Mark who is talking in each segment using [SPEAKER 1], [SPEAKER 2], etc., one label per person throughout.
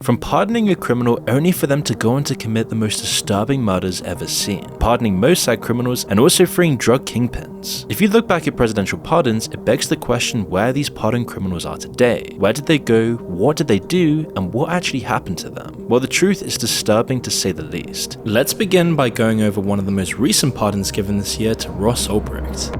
[SPEAKER 1] from pardoning a criminal only for them to go on to commit the most disturbing murders ever seen, pardoning Mossad criminals, and also freeing drug kingpins. If you look back at presidential pardons, it begs the question where these pardoned criminals are today. Where did they go, what did they do, and what actually happened to them? Well, the truth is disturbing to say the least. Let's begin by going over one of the most recent pardons given this year to Ross Ulbricht.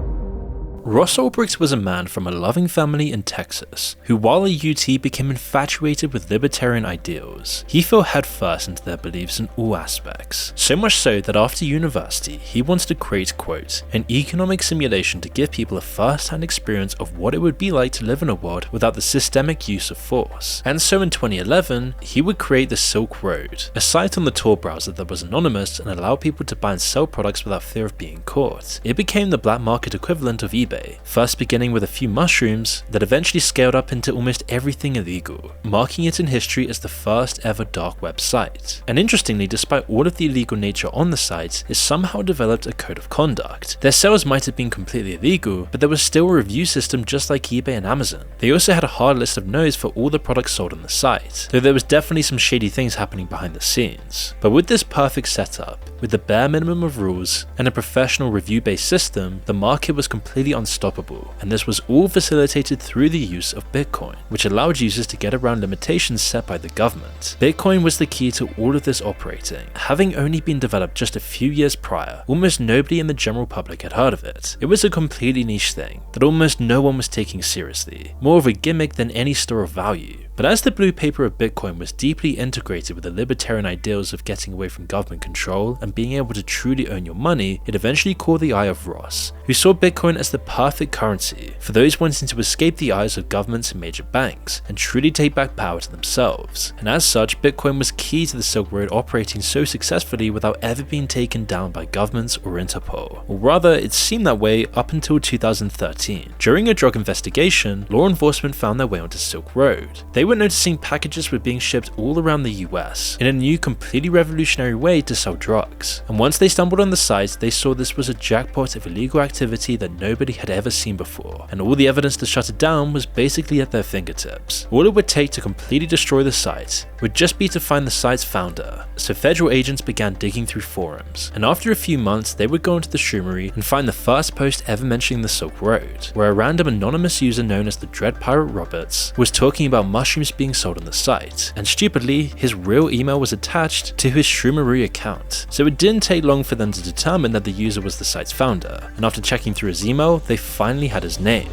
[SPEAKER 1] Ross Ulbricht was a man from a loving family in Texas, who while a UT became infatuated with libertarian ideals. He fell headfirst into their beliefs in all aspects, so much so that after university he wanted to create, quote, an economic simulation to give people a first-hand experience of what it would be like to live in a world without the systemic use of force. And so in 2011, he would create the Silk Road, a site on the Tor browser that was anonymous and allowed people to buy and sell products without fear of being caught. It became the black market equivalent of eBay, first beginning with a few mushrooms that eventually scaled up into almost everything illegal, marking it in history as the first ever dark web site. And interestingly, despite all of the illegal nature on the site, it somehow developed a code of conduct. Their sales might have been completely illegal, but there was still a review system just like eBay and Amazon. They also had a hard list of no's for all the products sold on the site, though there was definitely some shady things happening behind the scenes. But with this perfect setup, with the bare minimum of rules and a professional review-based system, the market was completely unstoppable, and this was all facilitated through the use of Bitcoin, which allowed users to get around limitations set by the government. Bitcoin was the key to all of this operating. Having only been developed just a few years prior, almost nobody in the general public had heard of it. It was a completely niche thing that almost no one was taking seriously, more of a gimmick than any store of value. But as the blue paper of Bitcoin was deeply integrated with the libertarian ideals of getting away from government control and being able to truly own your money, it eventually caught the eye of Ross, who saw Bitcoin as the perfect currency for those wanting to escape the eyes of governments and major banks and truly take back power to themselves. And as such, Bitcoin was key to the Silk Road operating so successfully without ever being taken down by governments or Interpol. Or rather, it seemed that way up until 2013. During a drug investigation, law enforcement found their way onto Silk Road. They were noticing packages were being shipped all around the US in a new completely revolutionary way to sell drugs. And once they stumbled on the site, they saw this was a jackpot of illegal activity that nobody had ever seen before, and all the evidence to shut it down was basically at their fingertips. All it would take to completely destroy the site would just be to find the site's founder. So federal agents began digging through forums, and after a few months they would go into the Shroomery and find the first post ever mentioning the Silk Road, where a random anonymous user known as the Dread Pirate Roberts was talking about mushrooms being sold on the site, and stupidly, his real email was attached to his Shroomery account. So it didn't take long for them to determine that the user was the site's founder, and after checking through his email, they finally had his name.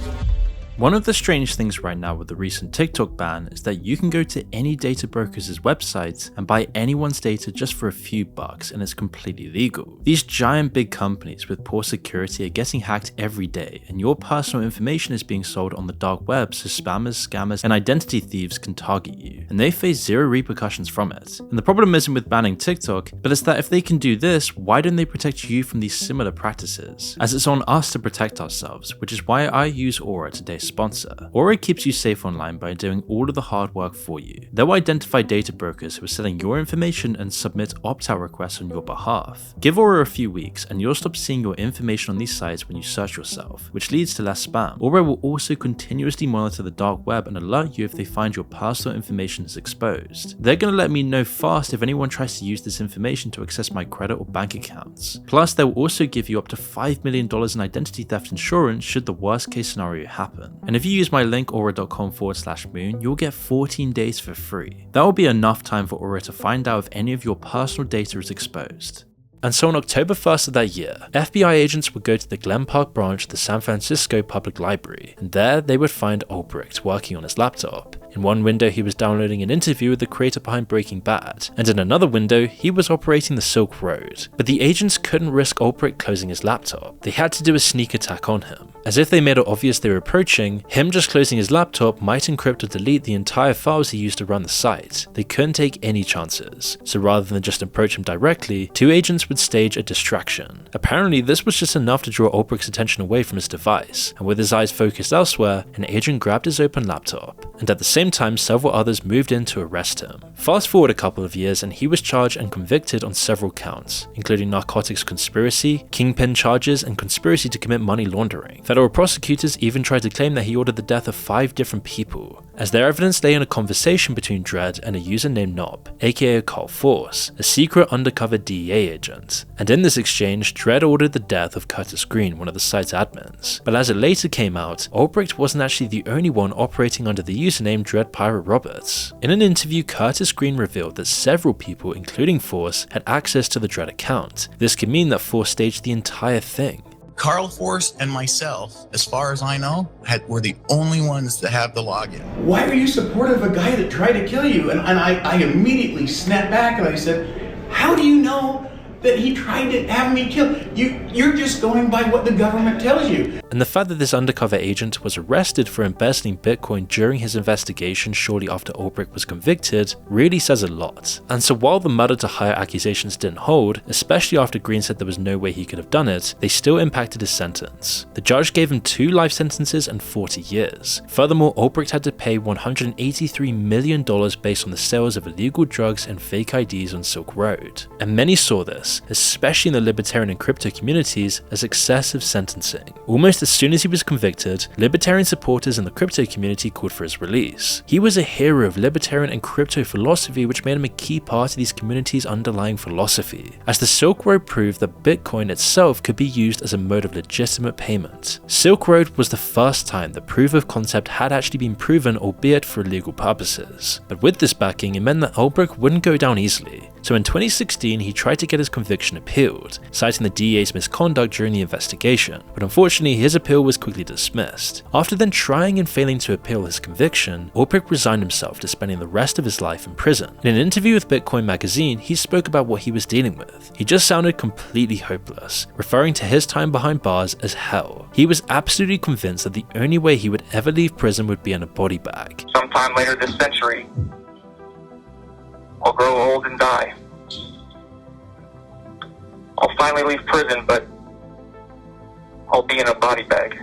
[SPEAKER 1] One of the strange things right now with the recent TikTok ban is that you can go to any data broker's website and buy anyone's data just for a few bucks, and it's completely legal. These giant big companies with poor security are getting hacked every day, and your personal information is being sold on the dark web so spammers, scammers, and identity thieves can target you, and they face zero repercussions from it. And the problem isn't with banning TikTok, but it's that if they can do this, why don't they protect you from these similar practices? As it's on us to protect ourselves, which is why I use Aura today's sponsor. Aura keeps you safe online by doing all of the hard work for you. They'll identify data brokers who are selling your information and submit opt-out requests on your behalf. Give Aura a few weeks and you'll stop seeing your information on these sites when you search yourself, which leads to less spam. Aura will also continuously monitor the dark web and alert you if they find your personal information is exposed. They're going to let me know fast if anyone tries to use this information to access my credit or bank accounts. Plus, they'll also give you up to $5 million in identity theft insurance should the worst case scenario happen. And if you use my link aura.com/moon, you'll get 14 days for free. That will be enough time for Aura to find out if any of your personal data is exposed. And so on October 1st of that year, FBI agents would go to the Glen Park branch of the San Francisco Public Library, and there they would find Ulbricht working on his laptop. In one window he was downloading an interview with the creator behind Breaking Bad, and in another window he was operating the Silk Road. But the agents couldn't risk Ulbricht closing his laptop. They had to do a sneak attack on him. As if they made it obvious they were approaching, him just closing his laptop might encrypt or delete the entire files he used to run the site. They couldn't take any chances, so rather than just approach him directly, two agents would stage a distraction. Apparently this was just enough to draw Ulbricht's attention away from his device, and with his eyes focused elsewhere, an agent grabbed his open laptop, and at the same time several others moved in to arrest him. Fast forward a couple of years and he was charged and convicted on several counts, including narcotics conspiracy, kingpin charges, and conspiracy to commit money laundering. Federal prosecutors even tried to claim that he ordered the death of 5 different people. as their evidence lay in a conversation between Dredd and a user named Knob, aka Carl Force, a secret undercover DEA agent. And in this exchange, Dredd ordered the death of Curtis Green, one of the site's admins. But as it later came out, Ulbricht wasn't actually the only one operating under the username Dredd Pirate Roberts. In an interview, Curtis Green revealed that several people, including Force, had access to the Dredd account. This could mean that Force staged the entire thing.
[SPEAKER 2] Carl Force and myself, as far as I know, were the only ones that have the login.
[SPEAKER 3] Why are you supportive of a guy that tried to kill you? And I immediately snapped back and I said, how do you know that he tried to have me killed? You're just going by what the government tells you.
[SPEAKER 1] And the fact that this undercover agent was arrested for embezzling Bitcoin during his investigation shortly after Ulbricht was convicted really says a lot. And so while the murder to hire accusations didn't hold, especially after Green said there was no way he could have done it, they still impacted his sentence. The judge gave him 2 life sentences and 40 years. Furthermore, Ulbricht had to pay $183 million based on the sales of illegal drugs and fake IDs on Silk Road. And many saw this, especially in the libertarian and crypto communities, as excessive sentencing. Almost as soon as he was convicted, libertarian supporters in the crypto community called for his release. He was a hero of libertarian and crypto philosophy, which made him a key part of these communities' underlying philosophy, as the Silk Road proved that Bitcoin itself could be used as a mode of legitimate payment. Silk Road was the first time that proof of concept had actually been proven, albeit for illegal purposes. But with this backing, it meant that Ulbricht wouldn't go down easily. So in 2016, he tried to get his conviction appealed, citing the DEA's misconduct during the investigation, but unfortunately his appeal was quickly dismissed. After then trying and failing to appeal his conviction, Ulbricht resigned himself to spending the rest of his life in prison. In an interview with Bitcoin magazine, he spoke about what he was dealing with. He just sounded completely hopeless, referring to his time behind bars as hell. He was absolutely convinced that the only way he would ever leave prison would be in a body bag.
[SPEAKER 4] Sometime later this century, I'll grow old and die. I'll finally leave prison, but I'll be in a body bag.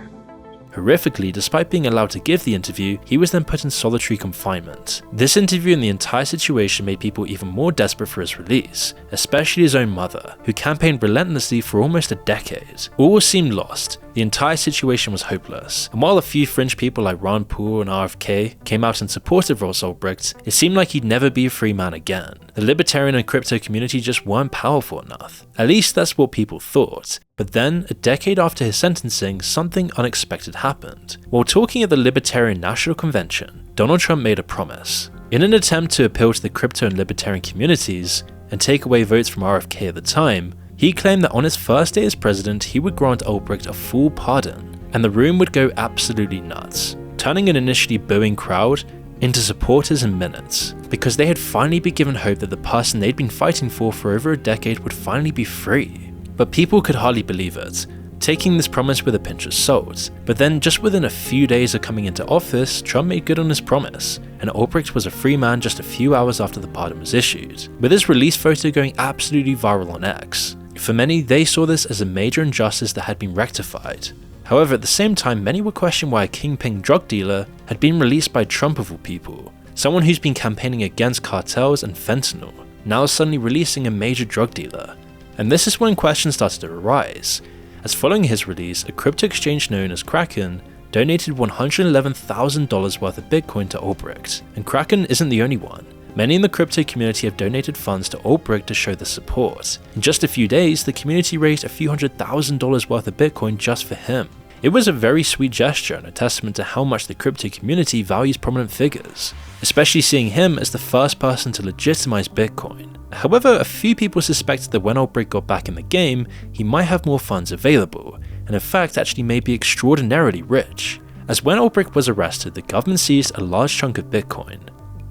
[SPEAKER 1] Horrifically, despite being allowed to give the interview, he was then put in solitary confinement. This interview and the entire situation made people even more desperate for his release, especially his own mother, who campaigned relentlessly for almost a decade. All seemed lost. The entire situation was hopeless, and while a few fringe people like Ron Paul and RFK came out in support of Ross Ulbricht, it seemed like he'd never be a free man again. The libertarian and crypto community just weren't powerful enough. At least that's what people thought. But then, a decade after his sentencing, something unexpected happened. While talking at the Libertarian National Convention, Donald Trump made a promise. In an attempt to appeal to the crypto and libertarian communities, and take away votes from RFK at the time, he claimed that on his first day as president, he would grant Ulbricht a full pardon, and the room would go absolutely nuts, turning an initially booing crowd into supporters in minutes, because they had finally been given hope that the person they'd been fighting for over a decade would finally be free. But people could hardly believe it, taking this promise with a pinch of salt. But then, just within a few days of coming into office, Trump made good on his promise, and Ulbricht was a free man just a few hours after the pardon was issued, with his release photo going absolutely viral on X. For many, they saw this as a major injustice that had been rectified. However, at the same time, many would question why a kingpin drug dealer had been released by Trump of all people, someone who's been campaigning against cartels and fentanyl, now suddenly releasing a major drug dealer. And this is when questions started to arise, as following his release, a crypto exchange known as Kraken donated $111,000 worth of Bitcoin to Ulbricht. And Kraken isn't the only one. Many in the crypto community have donated funds to Ulbricht to show their support. In just a few days, the community raised a few $100,000 worth of Bitcoin just for him. It was a very sweet gesture and a testament to how much the crypto community values prominent figures, especially seeing him as the first person to legitimize Bitcoin. However, a few people suspected that when Ulbricht got back in the game, he might have more funds available, and in fact actually may be extraordinarily rich. As when Ulbricht was arrested, the government seized a large chunk of Bitcoin.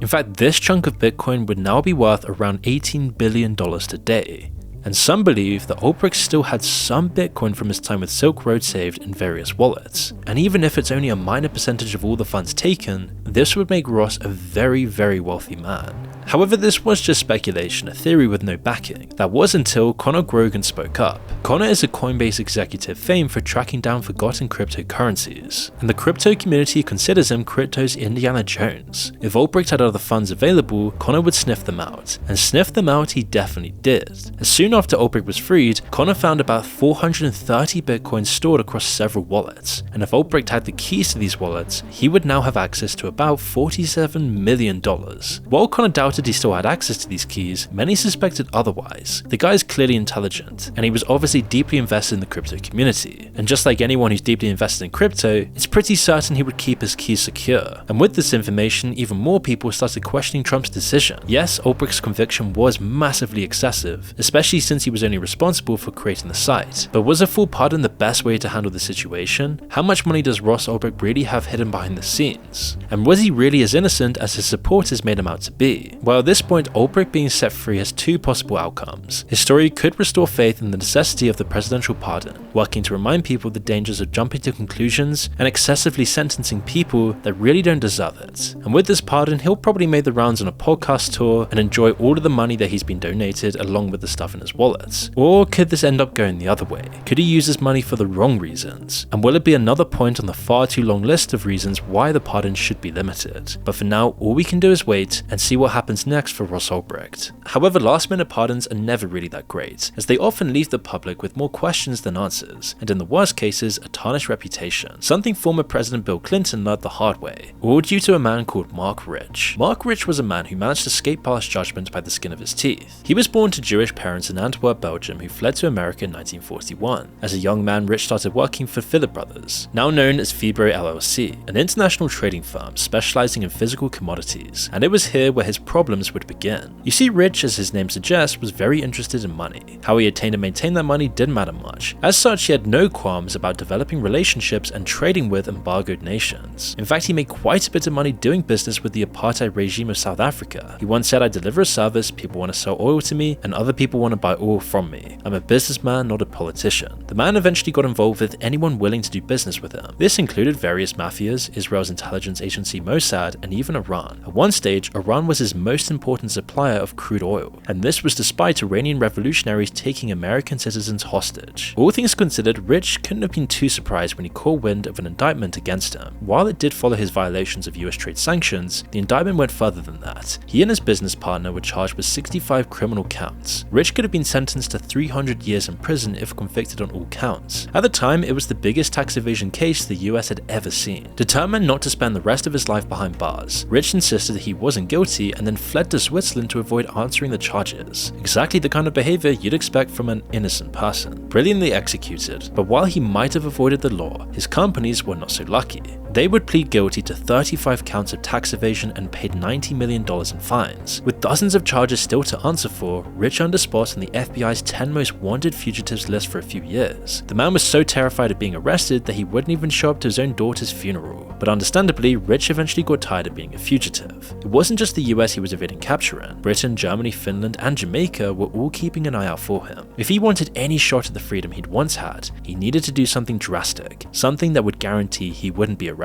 [SPEAKER 1] In fact, this chunk of Bitcoin would now be worth around $18 billion today. And some believe that Ulbricht still had some Bitcoin from his time with Silk Road saved in various wallets. And even if it's only a minor percentage of all the funds taken, this would make Ross a very, very wealthy man. However, this was just speculation, a theory with no backing. That was until Conor Grogan spoke up. Conor is a Coinbase executive famed for tracking down forgotten cryptocurrencies, and the crypto community considers him crypto's Indiana Jones. If Ulbricht had other funds available, Conor would sniff them out, and sniff them out he definitely did. As soon after Ulbricht was freed, Conor found about 430 bitcoins stored across several wallets, and if Ulbricht had the keys to these wallets, he would now have access to about $47 million. While Conor doubted he still had access to these keys, many suspected otherwise. The guy is clearly intelligent, and he was obviously deeply invested in the crypto community, and just like anyone who's deeply invested in crypto, it's pretty certain he would keep his keys secure. And with this information, even more people started questioning Trump's decision. Yes, Ulbricht's conviction was massively excessive, especially since he was only responsible for creating the site, but was a full pardon the best way to handle the situation? How much money does Ross Ulbricht really have hidden behind the scenes? And was he really as innocent as his supporters made him out to be? Well, at this point, Ulbricht being set free has two possible outcomes. His story could restore faith in the necessity of the presidential pardon, working to remind people of the dangers of jumping to conclusions and excessively sentencing people that really don't deserve it. And with this pardon, he'll probably make the rounds on a podcast tour and enjoy all of the money that he's been donated along with the stuff in his wallet. Or could this end up going the other way? Could he use his money for the wrong reasons? And will it be another point on the far too long list of reasons why the pardon should be limited? But for now, all we can do is wait and see what happens next for Ross Ulbricht. However, last-minute pardons are never really that great, as they often leave the public with more questions than answers, and in the worst cases, a tarnished reputation, something former President Bill Clinton learned the hard way, all due to a man called Marc Rich. Marc Rich was a man who managed to escape past judgment by the skin of his teeth. He was born to Jewish parents in Antwerp, Belgium, who fled to America in 1941. As a young man, Rich started working for Philip Brothers, now known as Fibro LLC, an international trading firm specializing in physical commodities, and it was here where his problems would begin. You see, Rich, as his name suggests, was very interested in money. How he attained and maintained that money didn't matter much. As such, he had no qualms about developing relationships and trading with embargoed nations. In fact, he made quite a bit of money doing business with the apartheid regime of South Africa. He once said, "I deliver a service, people want to sell oil to me, and other people want to buy oil from me. I'm a businessman, not a politician." The man eventually got involved with anyone willing to do business with him. This included various mafias, Israel's intelligence agency Mossad, and even Iran. At one stage, Iran was his most important supplier of crude oil, and this was despite Iranian revolutionaries taking American citizens hostage. All things considered, Rich couldn't have been too surprised when he caught wind of an indictment against him. While it did follow his violations of US trade sanctions, the indictment went further than that. He and his business partner were charged with 65 criminal counts. Rich could have been sentenced to 300 years in prison if convicted on all counts. At the time, it was the biggest tax evasion case the US had ever seen. Determined not to spend the rest of his life behind bars, Rich insisted that he wasn't guilty and then fled to Switzerland to avoid answering the charges. Exactly the kind of behavior you'd expect from an innocent person. Brilliantly executed, but while he might have avoided the law, his companies were not so lucky. They would plead guilty to 35 counts of tax evasion and paid $90 million in fines. With dozens of charges still to answer for, Rich earned a spot on the FBI's 10 most wanted fugitives list for a few years. The man was so terrified of being arrested that he wouldn't even show up to his own daughter's funeral. But understandably, Rich eventually got tired of being a fugitive. It wasn't just the US he was evading capture in. Britain, Germany, Finland, and Jamaica were all keeping an eye out for him. If he wanted any shot at the freedom he'd once had, he needed to do something drastic, something that would guarantee he wouldn't be arrested.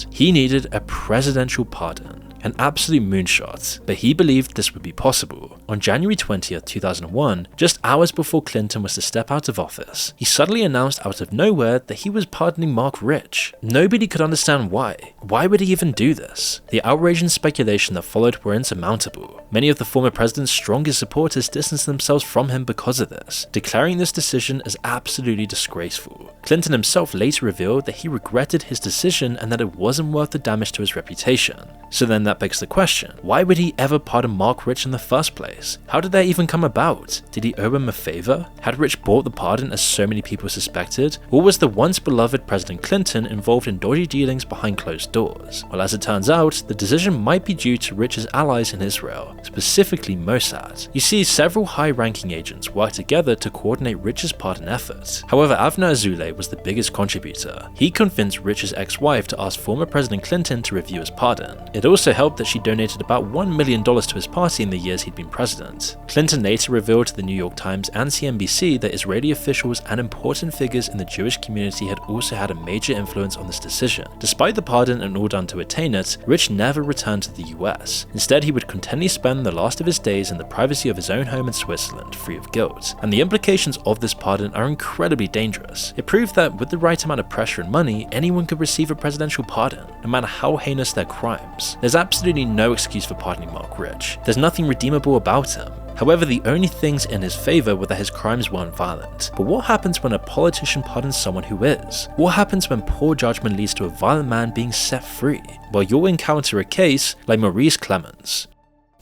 [SPEAKER 1] He needed a presidential pardon. An absolute moonshot, but he believed this would be possible. On January 20th, 2001, just hours before Clinton was to step out of office, he suddenly announced out of nowhere that he was pardoning Marc Rich. Nobody could understand why. Why would he even do this? The outrage and speculation that followed were insurmountable. Many of the former president's strongest supporters distanced themselves from him because of this, declaring this decision as absolutely disgraceful. Clinton himself later revealed that he regretted his decision and that it wasn't worth the damage to his reputation. So then that begs the question, why would he ever pardon Marc Rich in the first place? How did that even come about? Did he owe him a favor? Had Rich bought the pardon as so many people suspected? Or was the once beloved President Clinton involved in dodgy dealings behind closed doors? Well, as it turns out, the decision might be due to Rich's allies in Israel, specifically Mossad. You see, several high-ranking agents worked together to coordinate Rich's pardon efforts. However, Avner Azoulay was the biggest contributor. He convinced Rich's ex-wife to ask former President Clinton to review his pardon. It It also helped that she donated about $1 million to his party in the years he'd been president. Clinton later revealed to the New York Times and CNBC that Israeli officials and important figures in the Jewish community had also had a major influence on this decision. Despite the pardon and all done to attain it, Rich never returned to the US. Instead, he would continually spend the last of his days in the privacy of his own home in Switzerland, free of guilt. And the implications of this pardon are incredibly dangerous. It proved that with the right amount of pressure and money, anyone could receive a presidential pardon, no matter how heinous their crimes. There's absolutely no excuse for pardoning Marc Rich. There's nothing redeemable about him. However, the only things in his favour were that his crimes weren't violent. But what happens when a politician pardons someone who is? What happens when poor judgment leads to a violent man being set free? Well, you'll encounter a case like Maurice Clemmons.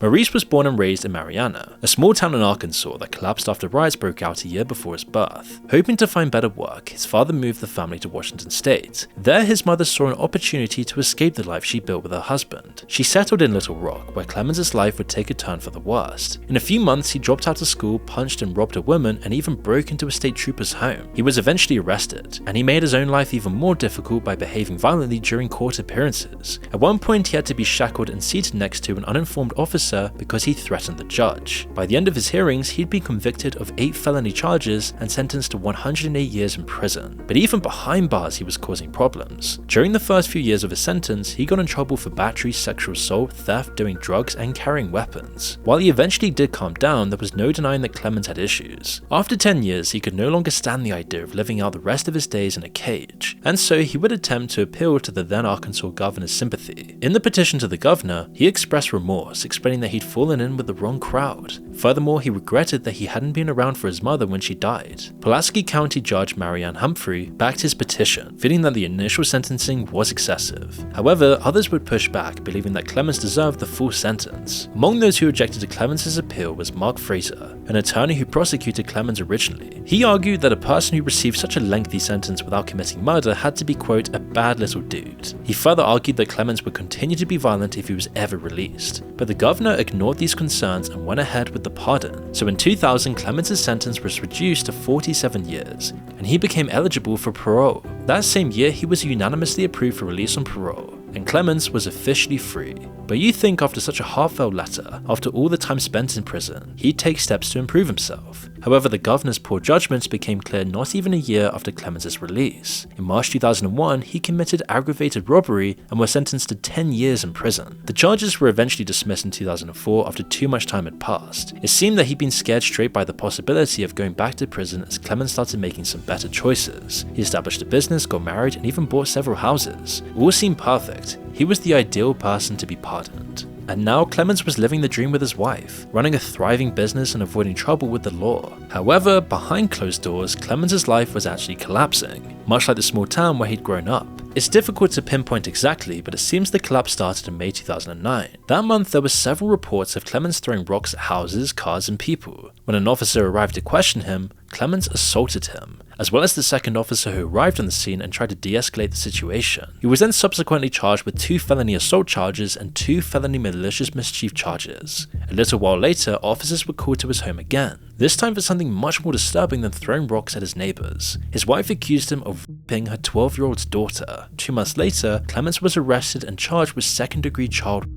[SPEAKER 1] Maurice was born and raised in Marianna, a small town in Arkansas that collapsed after riots broke out a year before his birth. Hoping to find better work, his father moved the family to Washington State. There, his mother saw an opportunity to escape the life she built with her husband. She settled in Little Rock, where Clemens' life would take a turn for the worst. In a few months, he dropped out of school, punched and robbed a woman, and even broke into a state trooper's home. He was eventually arrested, and he made his own life even more difficult by behaving violently during court appearances. At one point, he had to be shackled and seated next to an uninformed officer because he threatened the judge. By the end of his hearings, he'd been convicted of 8 felony charges and sentenced to 108 years in prison. But even behind bars, he was causing problems. During the first few years of his sentence, he got in trouble for battery, sexual assault, theft, doing drugs, and carrying weapons. While he eventually did calm down, there was no denying that Clemens had issues. After 10 years, he could no longer stand the idea of living out the rest of his days in a cage, and so he would attempt to appeal to the then Arkansas governor's sympathy. In the petition to the governor, he expressed remorse, explaining that he'd fallen in with the wrong crowd. Furthermore, he regretted that he hadn't been around for his mother when she died. Pulaski County Judge Marianne Humphrey backed his petition, feeling that the initial sentencing was excessive. However, others would push back, believing that Clemens deserved the full sentence. Among those who rejected Clemens' appeal was Mark Fraser, an attorney who prosecuted Clemens originally. He argued that a person who received such a lengthy sentence without committing murder had to be, quote, a bad little dude. He further argued that Clemens would continue to be violent if he was ever released. But the governor ignored these concerns and went ahead with the pardon. So in 2000, Clemens' sentence was reduced to 47 years, and he became eligible for parole. That same year, he was unanimously approved for release on parole, and Clemens was officially free. But you think after such a heartfelt letter, after all the time spent in prison, he'd take steps to improve himself. However, the governor's poor judgments became clear not even a year after Clemens' release. In March 2001, he committed aggravated robbery and was sentenced to 10 years in prison. The charges were eventually dismissed in 2004 after too much time had passed. It seemed that he'd been scared straight by the possibility of going back to prison as Clemens started making some better choices. He established a business, got married, and even bought several houses. It all seemed perfect. He was the ideal person to be pardoned. And now Clemens was living the dream with his wife, running a thriving business and avoiding trouble with the law. However, behind closed doors, Clemens' life was actually collapsing, much like the small town where he'd grown up. It's difficult to pinpoint exactly, but it seems the collapse started in May 2009. That month, there were several reports of Clemens throwing rocks at houses, cars, and people. When an officer arrived to question him, Clemens assaulted him, as well as the second officer who arrived on the scene and tried to de-escalate the situation. He was then subsequently charged with 2 felony assault charges and 2 felony malicious mischief charges. A little while later, officers were called to his home again, this time for something much more disturbing than throwing rocks at his neighbors. His wife accused him of raping her 12-year-old daughter. 2 months later, Clemens was arrested and charged with second-degree child rape.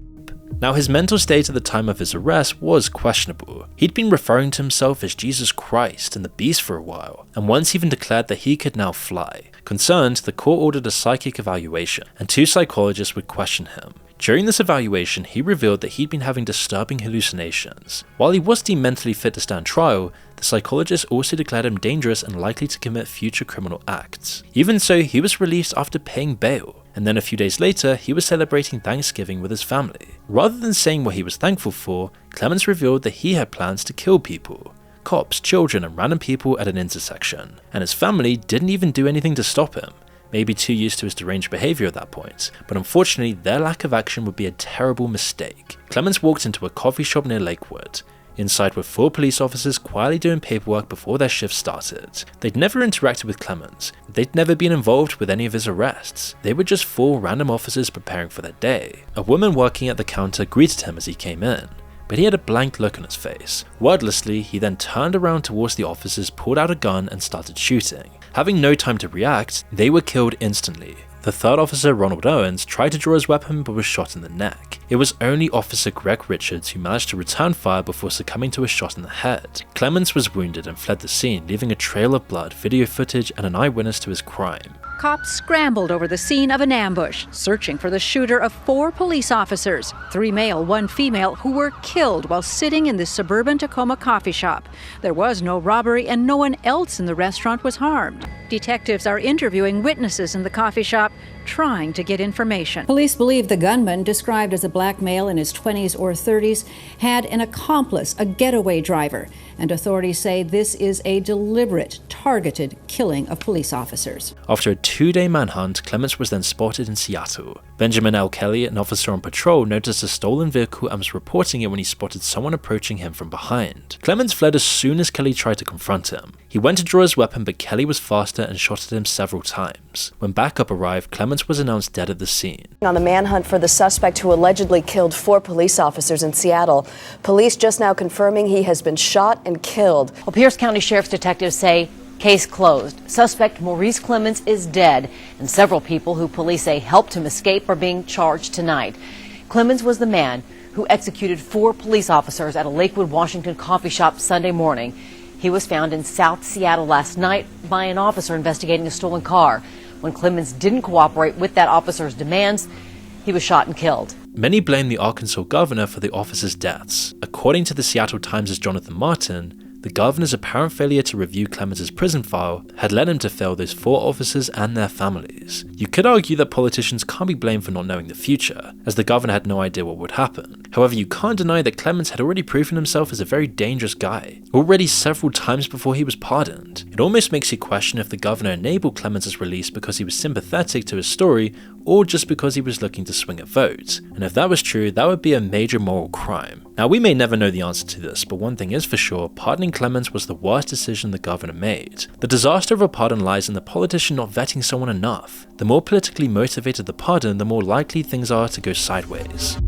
[SPEAKER 1] Now, his mental state at the time of his arrest was questionable. He'd been referring to himself as Jesus Christ and the Beast for a while, and once even declared that he could now fly. Concerned, the court ordered a psychic evaluation, and 2 psychologists would question him. During this evaluation, he revealed that he'd been having disturbing hallucinations. While he was deemed mentally fit to stand trial, the psychologist also declared him dangerous and likely to commit future criminal acts. Even so, he was released after paying bail, and then a few days later, he was celebrating Thanksgiving with his family. Rather than saying what he was thankful for, Clemens revealed that he had plans to kill people. Cops, children, and random people at an intersection. And his family didn't even do anything to stop him. Maybe too used to his deranged behavior at that point, but unfortunately their lack of action would be a terrible mistake. Clemens walked into a coffee shop near Lakewood. Inside were 4 police officers quietly doing paperwork before their shift started. They'd never interacted with Clemens. They'd never been involved with any of his arrests. They were just 4 random officers preparing for their day. A woman working at the counter greeted him as he came in, but he had a blank look on his face. Wordlessly, he then turned around towards the officers, pulled out a gun, and started shooting. Having no time to react, they were killed instantly. The third officer, Ronald Owens, tried to draw his weapon but was shot in the neck. It was only Officer Greg Richards who managed to return fire before succumbing to a shot in the head. Clemons was wounded and fled the scene, leaving a trail of blood, video footage, and an eyewitness to his crime.
[SPEAKER 5] Cops scrambled over the scene of an ambush, searching for the shooter of 4 police officers, 3 male, 1 female, who were killed while sitting in the suburban Tacoma coffee shop. There was no robbery and no one else in the restaurant was harmed. Detectives are interviewing witnesses in the coffee shop, trying to get information. Police believe the gunman, described as a black male in his 20s or 30s, had an accomplice, a getaway driver, and authorities say this is a deliberate, targeted killing of police officers.
[SPEAKER 1] After a 2-day manhunt, Clemons was then spotted in Seattle. Benjamin L. Kelly, an officer on patrol, noticed a stolen vehicle and was reporting it when he spotted someone approaching him from behind. Clemons fled as soon as Kelly tried to confront him. He went to draw his weapon, but Kelly was faster and shot at him several times. When backup arrived, Clemons was announced dead at the scene.
[SPEAKER 6] On the manhunt for the suspect who allegedly killed 4 police officers in Seattle, police just now confirming he has been shot and killed.
[SPEAKER 7] Well, Pierce County Sheriff's detectives say case closed. Suspect Maurice Clemmons is dead, and several people who police say helped him escape are being charged tonight. Clemmons was the man who executed 4 police officers at a Lakewood, Washington coffee shop Sunday morning. He was found in South Seattle last night by an officer investigating a stolen car. When Clemons didn't cooperate with that officer's demands, he was shot and killed.
[SPEAKER 1] Many blame the Arkansas governor for the officers' deaths. According to the Seattle Times' Jonathan Martin, the governor's apparent failure to review Clemons' prison file had led him to fail those 4 officers and their families. You could argue that politicians can't be blamed for not knowing the future, as the governor had no idea what would happen. However, you can't deny that Clemons had already proven himself as a very dangerous guy, already several times before he was pardoned. It almost makes you question if the governor enabled Clemons' release because he was sympathetic to his story, or just because he was looking to swing a vote. And if that was true, that would be a major moral crime. Now, we may never know the answer to this, but one thing is for sure, pardoning Clemons was the worst decision the governor made. The disaster of a pardon lies in the politician not vetting someone enough. The more politically motivated the pardon, the more likely things are to go sideways.